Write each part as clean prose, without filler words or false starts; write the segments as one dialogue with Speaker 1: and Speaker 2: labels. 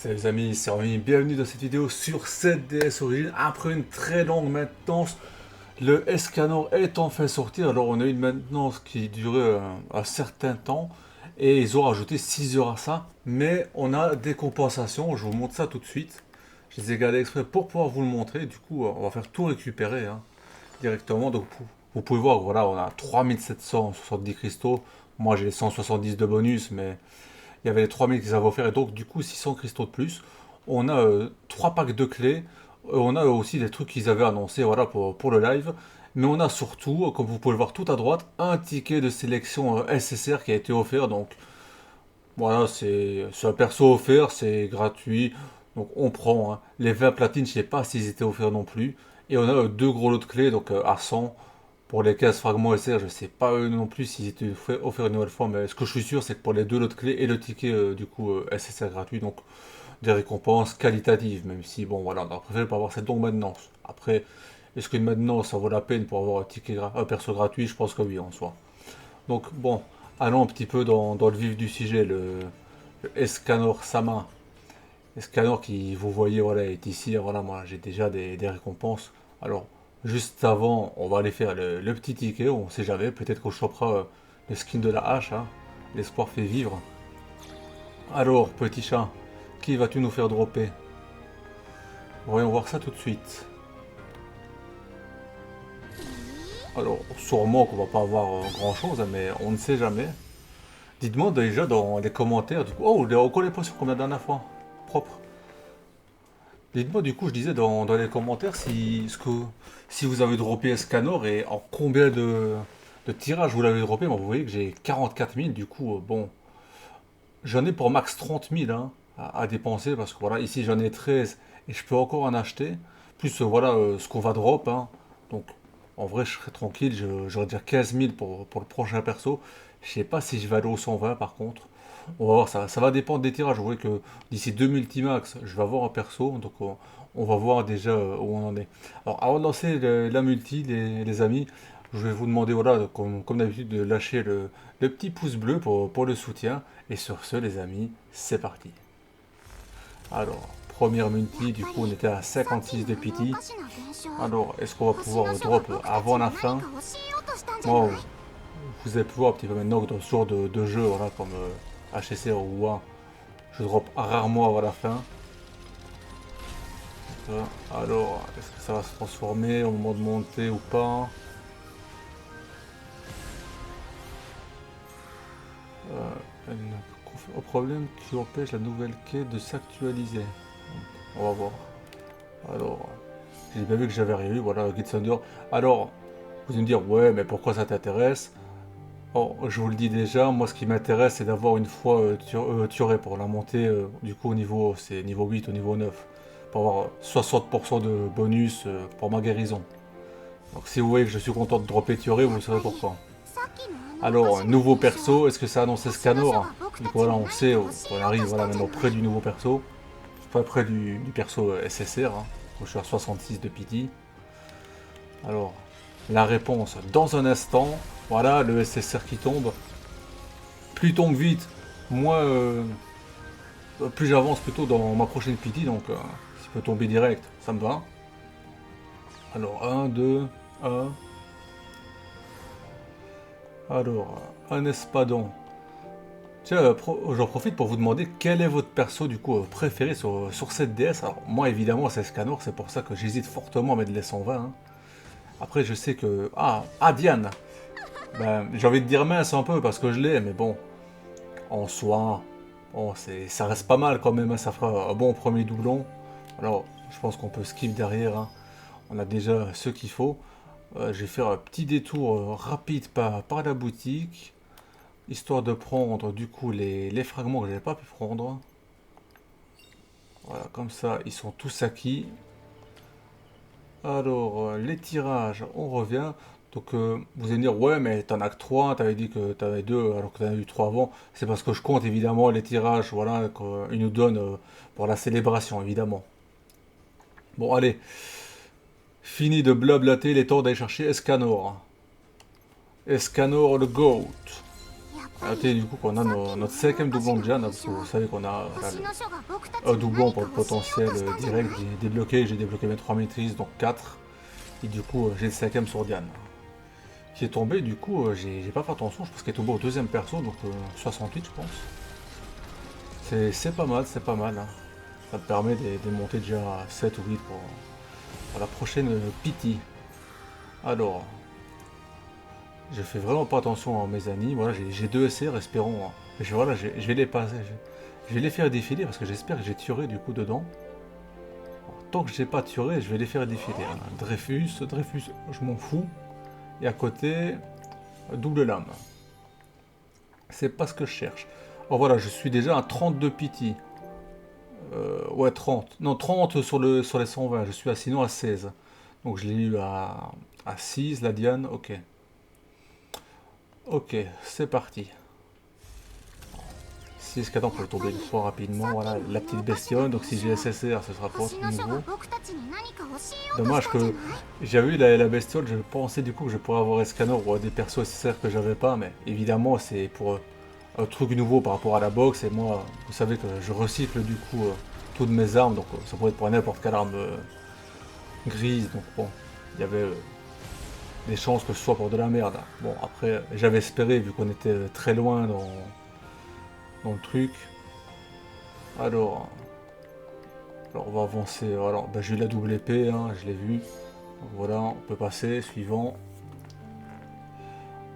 Speaker 1: Salut les amis, c'est Romy, bienvenue dans cette vidéo sur 7DS Origins. Après une très longue maintenance, le Escanor est enfin sorti. Alors on a eu une maintenance qui durait un certain temps et ils ont rajouté 6 heures à ça. Mais on a des compensations, je vous montre ça tout de suite. Je les ai gardés exprès pour pouvoir vous le montrer. Du coup on va faire tout récupérer directement. Donc vous pouvez voir, voilà, on a 3770 cristaux. Moi j'ai les 170 de bonus, mais il y avait les 3000 qu'ils avaient offert et donc du coup 600 cristaux de plus. On a 3 packs de clés. On a aussi des trucs qu'ils avaient annoncés voilà, pour le live. Mais on a surtout, comme vous pouvez le voir tout à droite, un ticket de sélection SSR qui a été offert. Donc voilà, c'est un perso offert, c'est gratuit. Donc on prend. Les 20 platines, je ne sais pas s'ils étaient offerts non plus. Et on a deux gros lots de clés, donc à 100. Pour les 15 fragments SR, je sais pas eux non plus s'ils étaient offerts une nouvelle fois, mais ce que je suis sûr, c'est que pour les deux lots de clés et le ticket SSR gratuit, donc des récompenses qualitatives, même si bon voilà, on aurait préféré pas avoir cette longue maintenance. Après, est-ce qu'une maintenance ça vaut la peine pour avoir un perso gratuit? Je pense que oui en soi. Donc bon, allons un petit peu dans le vif du sujet, le Escanor Sama. Escanor qui, vous voyez, voilà, est ici. Voilà, moi j'ai déjà des récompenses. Alors, juste avant, on va aller faire le petit ticket. On sait jamais, peut-être qu'on chopera le skin de la hache. L'espoir fait vivre. Alors, petit chat, qui vas-tu nous faire dropper? Voyons voir ça tout de suite. Alors, sûrement qu'on va pas avoir grand-chose, mais on ne sait jamais. Dites-moi déjà dans les commentaires, du coup... Oh, on connaît pas sur comme la dernière fois. Propre. Dites-moi du coup, je disais dans les commentaires si vous avez droppé Escanor et en combien de tirages vous l'avez droppé. Moi, vous voyez que j'ai 44 000, du coup, bon, j'en ai pour max 30 000 à dépenser parce que voilà, ici j'en ai 13 et je peux encore en acheter. Plus voilà ce qu'on va drop. Donc en vrai, je serais tranquille, j'aurais dire 15 000 pour le prochain perso. Je sais pas si je vais aller au 120 par contre. On va voir, ça va dépendre des tirages. Vous voyez que d'ici 2 multimax, je vais avoir un perso. Donc on va voir déjà où on en est. Alors avant de lancer la multi, les amis, je vais vous demander, voilà, comme d'habitude, de lâcher le petit pouce bleu pour le soutien. Et sur ce, les amis, c'est parti. Alors, première multi, du coup, on était à 56 de pity. Alors, est-ce qu'on va pouvoir drop avant la fin? Moi, vous allez pouvoir un petit peu maintenant que dans ce genre de jeu, voilà, comme HSR ou WoW, je drop rarement avant la fin. Alors, est-ce que ça va se transformer au moment de monter ou pas? Au problème qui empêche la nouvelle quête de s'actualiser. On va voir. Alors, j'ai bien vu que j'avais rien eu, voilà, Guide Thunder. Alors, vous allez me dire, ouais, mais pourquoi ça t'intéresse? Oh, je vous le dis déjà, moi ce qui m'intéresse c'est d'avoir une fois Turé pour la montée, du coup au niveau, c'est niveau 8 au niveau 9. Pour avoir 60% de bonus pour ma guérison. Donc si vous voyez que je suis content de dropper Turé, vous saurez pourquoi. Alors, nouveau perso, est-ce que ça annonce Scanor? Du coup voilà, on sait, on arrive voilà, maintenant près du nouveau perso. Pas près du perso SSR, je suis à 66 de pity. Alors, la réponse dans un instant. Voilà, le SSR qui tombe. Plus il tombe vite, moins plus j'avance plutôt dans ma prochaine pity, donc s'il peut tomber direct, ça me va. Alors, 1, 2, 1. Alors, un espadon. Tiens, j'en profite pour vous demander quel est votre perso du coup préféré sur cette DS. Alors, moi évidemment, c'est Scanor, c'est pour ça que j'hésite fortement à mettre les 120. Après, je sais que. Ah, Diane! Ben, j'ai envie de dire mince un peu parce que je l'ai, mais bon, en soi, bon, ça reste pas mal quand même, ça fera un bon premier doublon. Alors, je pense qu'on peut skip derrière, on a déjà ce qu'il faut. Je vais faire un petit détour rapide par la boutique, histoire de prendre du coup les fragments que j'avais pas pu prendre. Voilà, comme ça, ils sont tous acquis. Alors, les tirages, on revient. Donc, vous allez me dire, ouais, mais t'en as que 3, t'avais dit que t'en avais 2, alors que t'en as eu 3 avant. C'est parce que je compte évidemment les tirages, voilà, qu'ils nous donnent pour la célébration, évidemment. Bon, allez, fini de blablater, il est temps d'aller chercher Escanor. Escanor le GOAT. Notez du coup qu'on a notre cinquième doublon de Jeanne, parce que vous savez qu'on a un doublon pour le potentiel direct. J'ai débloqué mes 3 maîtrises, donc 4. Et du coup, j'ai le cinquième sur Diane. Qui est tombé, du coup, j'ai pas fait attention, je pense qu'il est tombé au deuxième perso, donc 68 je pense. C'est pas mal, c'est pas mal. Hein. Ça me permet de monter déjà à 7 ou 8 pour la prochaine pity. Alors, je fais vraiment pas attention à mes amis. Voilà, j'ai 2 SR, espérons. Hein. Voilà, je vais les passer. Je vais les faire défiler parce que j'espère que j'ai tué du coup dedans. Alors, tant que j'ai pas tué, je vais les faire défiler. Hein. Dreyfus, je m'en fous. Et à côté, double lame. C'est pas ce que je cherche. Oh voilà, je suis déjà à 32 pity. Ouais, 30. Non, 30 sur les 120. Je suis sinon à 16. Donc je l'ai eu à 6, la Diane. Ok. Ok, c'est parti. 6 4 ans pour le tomber une fois rapidement. Voilà, la petite bestiole. Donc si j'ai SSR, ce sera pour ce niveau. Dommage que j'avais eu la bestiole. Je pensais du coup que je pourrais avoir Escanor ou des persos SSR que j'avais pas. Mais évidemment, c'est pour un truc nouveau par rapport à la box. Et moi, vous savez que je recycle du coup toutes mes armes. Donc ça pourrait être pour n'importe quelle arme grise. Donc bon, il y avait des chances que ce soit pour de la merde. Bon, après, j'avais espéré vu qu'on était très loin dans le truc. Alors, on va avancer. Alors, bah, j'ai eu la double épée, hein, je l'ai vu. Donc, voilà, on peut passer. Suivant.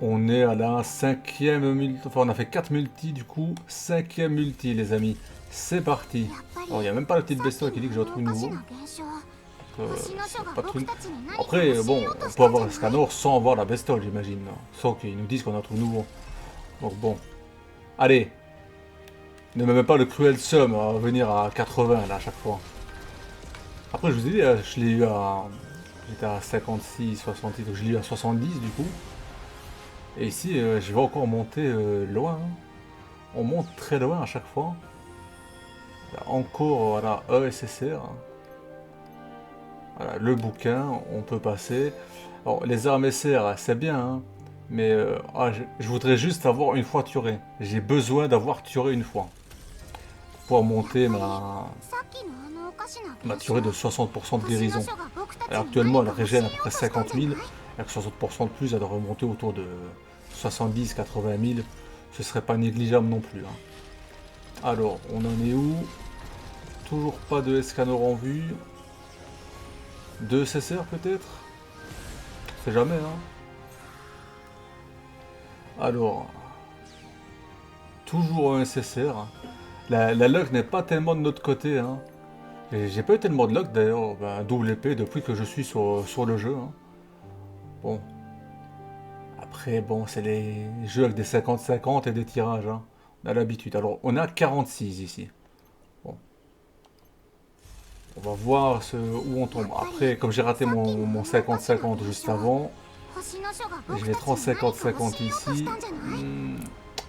Speaker 1: On est à la 5e multi. Enfin, on a fait 4 multi du coup. 5e multi, les amis. C'est parti. Alors, il n'y a même pas la petite bestiole qui dit que j'ai un truc nouveau. Pas de truc. Après, bon, on peut avoir Escanor sans avoir la bestiole, j'imagine. Sans qu'ils nous disent qu'on a un truc nouveau. Donc, bon. Allez. Ne me mets pas le cruel somme à venir à 80 là à chaque fois. Après je vous ai dit, je l'ai eu à. J'étais à 56, 70, donc je l'ai eu à 70 du coup. Et ici je vais encore monter loin. Hein. On monte très loin à chaque fois. Encore voilà, ESSR. Voilà, le bouquin, on peut passer. Alors les armes SR, c'est bien, hein, mais je voudrais juste avoir une fois turé. J'ai besoin d'avoir turé une fois. Pour monter ma turée de 60% de guérison. Alors actuellement elle régène à peu près 50 000, avec 60% de plus elle doit remonter autour de 70-80 000, ce serait pas négligeable non plus. Hein. Alors on en est où? Toujours pas de Escanor en vue. 2 SSR peut-être? C'est jamais hein. Alors, toujours un SSR. La luck n'est pas tellement de notre côté. Hein. J'ai pas eu tellement de luck d'ailleurs, double épée depuis que je suis sur le jeu. Hein. Bon. Après, bon, c'est les jeux avec des 50-50 et des tirages. Hein. On a l'habitude. Alors, on a 46 ici. Bon. On va voir où on tombe. Après, comme j'ai raté mon 50-50 juste avant, je vais 30-50-50 ici.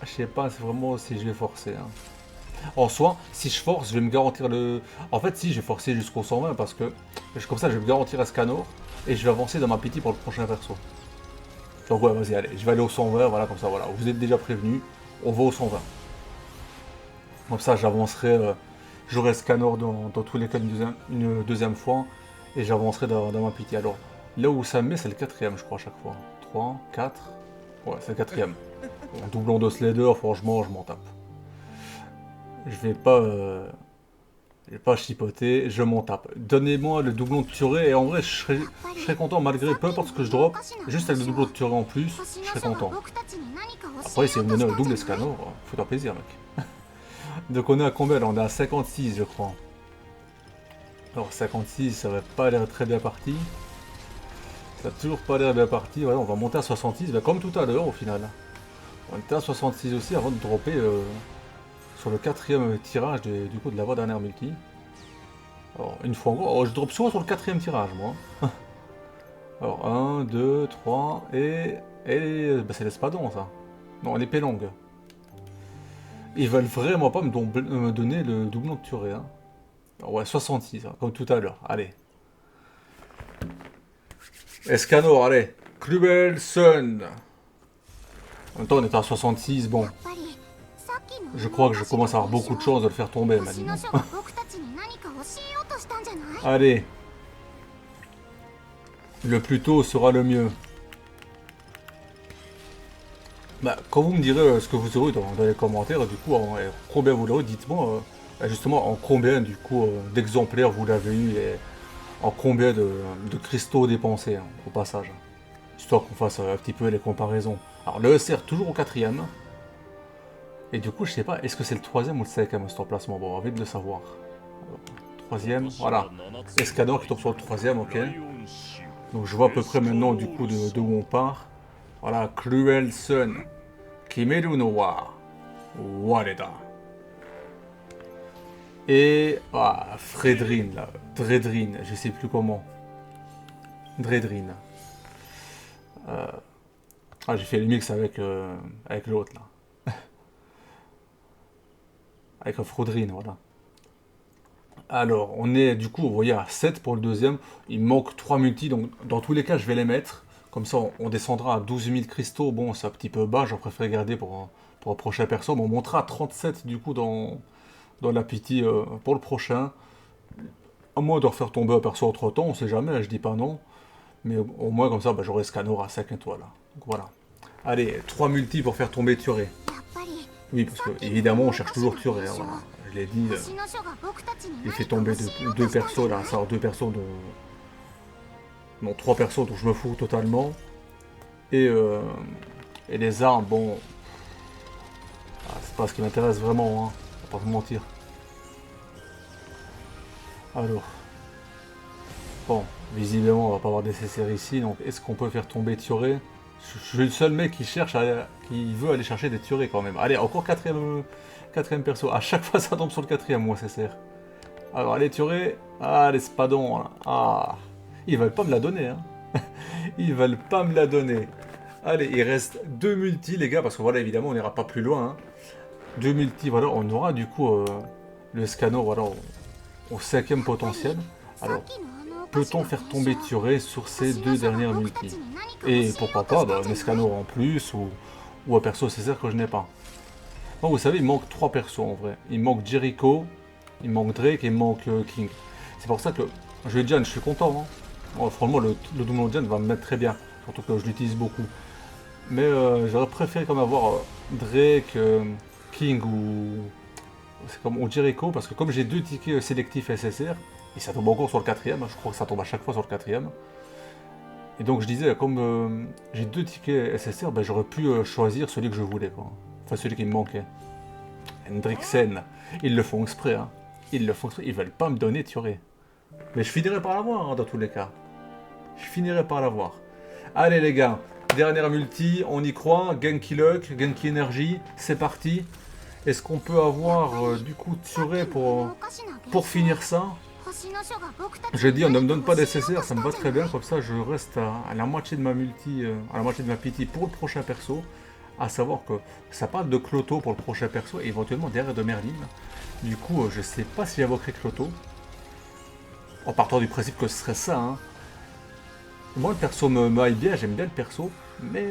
Speaker 1: Je sais pas vraiment si je vais forcer. Hein. En soi, si je force, je vais me garantir le... En fait, si, je vais forcer jusqu'au 120 parce que comme ça, je vais me garantir Escanor et je vais avancer dans ma pity pour le prochain perso. Donc ouais, vas-y, allez, je vais aller au 120, voilà, comme ça, voilà. Vous êtes déjà prévenus, on va au 120. Comme ça, j'avancerai, j'aurai Escanor dans tous les cas une deuxième fois et j'avancerai dans ma pity. Alors, là où ça me met, c'est le 4ème, je crois, à chaque fois. 3, 4... Ouais, c'est le 4ème. En doublon de Slader, franchement, je m'en tape. Je vais pas chipoter, je m'en tape. Donnez-moi le doublon de Turé et en vrai je serais content malgré peu importe ce que je drop, juste avec le doublon de Turé en plus, je serais content. Après si vous me donnez le double Escanor, faut faire plaisir mec. Donc on est à combien là? On est à 56 je crois. Alors 56 ça va pas l'air très bien parti. Ça a toujours pas l'air bien parti, voilà on va monter à 66, comme tout à l'heure au final. On était à 66 aussi avant de dropper sur le 4ème tirage du coup de la voie dernière multi. Alors une fois encore, je drop souvent sur le 4ème tirage moi. Alors 1, 2, 3 et c'est l'espadon ça. Non l'épée longue. Ils veulent vraiment pas me donner le doublon de Turé. Hein. Alors, ouais 66 hein, comme tout à l'heure, allez. Escanor, allez. Cruel Sun. En même temps, on est à 66, bon. Je crois que je commence à avoir beaucoup de chance de le faire tomber maintenant. Allez. Le plus tôt sera le mieux. Bah, quand vous me direz ce que vous aurez dans les commentaires, du coup, combien vous l'aurez, dites-moi justement en combien du coup d'exemplaires vous l'avez eu et en combien de cristaux dépensés hein, au passage. Histoire qu'on fasse un petit peu les comparaisons. Alors le SR toujours au quatrième. Et du coup, je sais pas, est-ce que c'est le troisième ou le cinquième cet emplacement? Bon, on va vite le savoir. Alors, troisième, voilà. Escador qui tombe sur le troisième, ok. Donc je vois à peu près maintenant du coup de où on part. Voilà, Cruel Sun. Kimeru no wa Wareda. Et Fredrin là. Dredrin, je sais plus comment. Dredrin. Ah, j'ai fait le mix avec l'autre là. Avec Frodrin, voilà. Alors, on est du coup, vous voyez, à 7 pour le deuxième. Il manque 3 multis, donc dans tous les cas, je vais les mettre. Comme ça, on descendra à 12 000 cristaux. Bon, c'est un petit peu bas, j'en préfère garder pour un prochain perso. Mais on montera à 37 du coup dans la pity pour le prochain. À moins de refaire tomber un perso entre temps, on sait jamais, je dis pas non. Mais au moins, comme ça, bah, j'aurai Scanor à 5 étoiles. Donc voilà. Allez, 3 multis pour faire tomber Thuré. Oui, parce que évidemment, on cherche toujours Thuré. Hein, voilà. Je l'ai dit. Il fait tomber deux persos là, ça sort deux persos de. Non, trois persos dont je me fous totalement. Et les armes, bon. C'est pas ce qui m'intéresse vraiment, hein. On va pas vous mentir. Alors. Bon, visiblement on va pas avoir nécessaire ici, donc est-ce qu'on peut faire tomber Thuré? Je suis le seul mec qui veut aller chercher des Thuré quand même. Allez, encore quatrième perso. À chaque fois ça tombe sur le quatrième, moi, c'est sert. Alors, allez, Thuré. Ah, les spadons. Là. Ah. Ils veulent pas me la donner. Hein. Ils veulent pas me la donner. Allez, il reste 2 multis, les gars, parce que voilà, évidemment, on n'ira pas plus loin. Hein. 2 multis, voilà, on aura du coup le Scano, voilà, au 5e potentiel. Alors, peut-on faire tomber Thuré sur ces 2 dernières multis? Et pourquoi pas, bah, un Escano en plus, ou un perso Césaire que je n'ai pas. Bon, vous savez, il manque 3 persos en vrai. Il manque Jericho, il manque Drake et il manque King. C'est pour ça que je Jan, je suis content. Hein. Bon, franchement, le double Jan va me mettre très bien. Surtout que je l'utilise beaucoup. Mais j'aurais préféré comme avoir Drake, King c'est comme ou Jericho. Parce que comme j'ai 2 tickets sélectifs SSR, et ça tombe encore sur le quatrième. Hein, je crois que ça tombe à chaque fois sur le quatrième. Et donc je disais, comme j'ai 2 tickets SSR, ben, j'aurais pu choisir celui que je voulais. Quoi. Enfin, celui qui me manquait. Hendricksen. Ils le font exprès, hein. Ils le font exprès. Ils veulent pas me donner Thuré. Mais je finirai par l'avoir, hein, dans tous les cas. Je finirai par l'avoir. Allez, les gars. Dernière multi, on y croit. Genki Luck, Genki Energy. C'est parti. Est-ce qu'on peut avoir, du coup, Thuré pour finir ça? J'ai dit, on ne me donne pas d'SSR, ça me va très bien. Comme ça, je reste à la moitié de ma multi, à la moitié de ma pity pour le prochain perso. À savoir que ça parle de Cloto pour le prochain perso et éventuellement derrière de Merlin. Du coup, je sais pas si j'invoquerai Cloto. En partant du principe que ce serait ça. Hein. Moi, le perso me haït bien, j'aime bien le perso. Mais.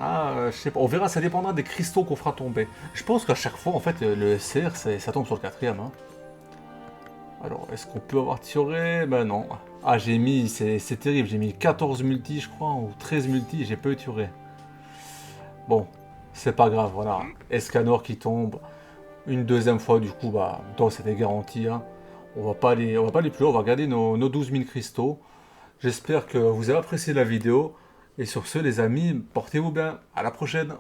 Speaker 1: Je sais pas. On verra, ça dépendra des cristaux qu'on fera tomber. Je pense qu'à chaque fois, en fait, le SR, ça tombe sur le quatrième. Hein. Alors, est-ce qu'on peut avoir Thuré? Ben non. Ah, j'ai mis. C'est terrible, j'ai mis 14 multi, je crois, ou 13 multi, j'ai pas eu Thuré. Bon, c'est pas grave, voilà. Escanor qui tombe une deuxième fois, du coup, bah, donc c'était garanti. Hein. On va pas aller plus loin, on va garder nos 12 000 cristaux. J'espère que vous avez apprécié la vidéo. Et sur ce, les amis, portez-vous bien. À la prochaine.